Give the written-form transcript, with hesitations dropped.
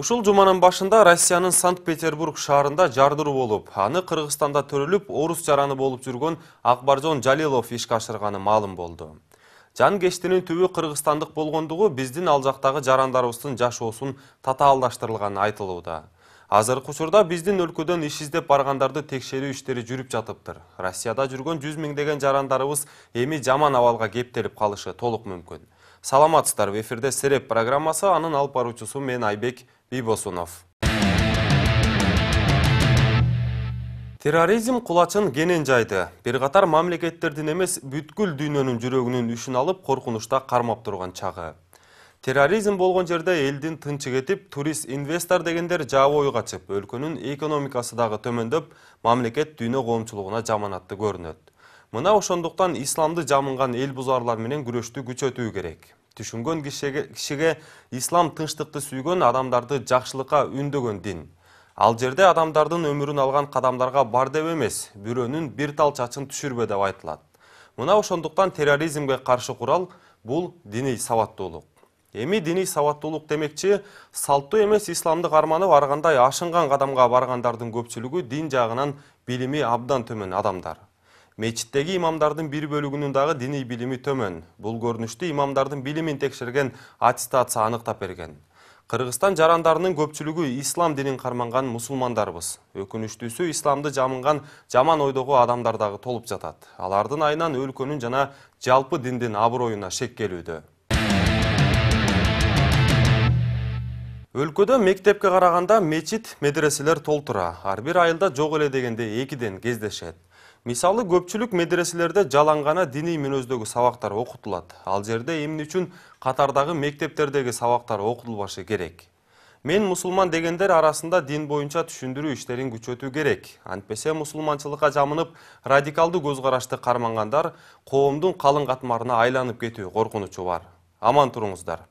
Ушул жуманын башында Россиянын Санкт-Петербург шаарында жардыруу болуп, аны Кыргызстанда төрөлүп, орус жараны болуп жүргөн Акбаржон Жалилов ишке ашырганы маалым болду. Жан кештинин түбү кыргызстандык болгондугу биздин ал жактагы жарандарыбыздын жашоосун татаалдаштырылганы айтылууда. Азыркы учурда биздин өлкөдөн иш издеп баргандарды текшерүү иштери жүрүп жатыптыр. Россияда жүргөн 100 миңдеген жарандарыбыз эми жаман абалга кептелип калышы толук мүмкүн. Саламатсыздар, в эфирде Сереп программасы, анын алып баруучусу мен Айбек Бибосунов. Терроризм кулачын кенен жайды. Бир катар мамлекеттердин эмес, бүткүл дүйнөнүн жүрөгүнүн үшүн алып, коркунучта кармап турган чагы. Терроризм болгон жерде элдин тынчы кетип, турист, инвестор дегендер жабы ойга качып, өлкөнүн экономикасы дагы төмөндөп, мамлекет дүйнө коомчулугуна жаманатты көрүнөт. Мына ошондуктан исламды жамынган эл бузарлар менен күрөштү күчөтүү керек. Түшүнгөн кишиге ислам тынчтыкты сүйгөн, адамдарды жакшылыкка үндөгөн дин. Ал жерде адамдардын өмүрүн алган кадамдарга бар деп эмес, бирөөнүн бир тал чачын түшүрбө деп айтылат. Мына ошондуктан терроризмге каршы курал бул диний сабаттуулук. Эми диний сабаттуулук демекчи, салттуу эмес исламды карманып ар кандай ашынган кадамга баргандардын көпчүлүгү дин жагынан билими абдан төмөн адамдар. Мечиттеги имамдардын бир бөлүгүнүн дагы диний билими төмөн. Бул көрүнүштү имамдардын билимин текшерген аттестация аныктап берген. Кыргызстан жарандарынын көпчүлүгү ислам динин карманган мусулмандарбыз. Өкүнүчтүүсү исламды жамынган жаман ойдогу адамдар дагы толуп жатат. Алардын айынан өлкөнүн жана жалпы диндин аброюна шек келүүдө. Өлкөдө мектепке караганда мечит, медреселер толтура. Ар бир айылда жок эле дегенде 2ден кездешет. Мисалы, көпчүлүк медреселерде жалаң гана диний мүнөздөгү сабактар окутулат. Ал жерде эмне үчүн катардагы мектептердеги сабактар окутулбашы керек? Мен мусулман дегендер арасында дин боюнча түшүндүрүү иштерин күчөтүү керек. Антпесе мусулманчылыкка жамынып, радикалдуу көз карашты кармангандар коомдун калың катмарына айланып кетүү коркунучу бар. Аман туруңуздар.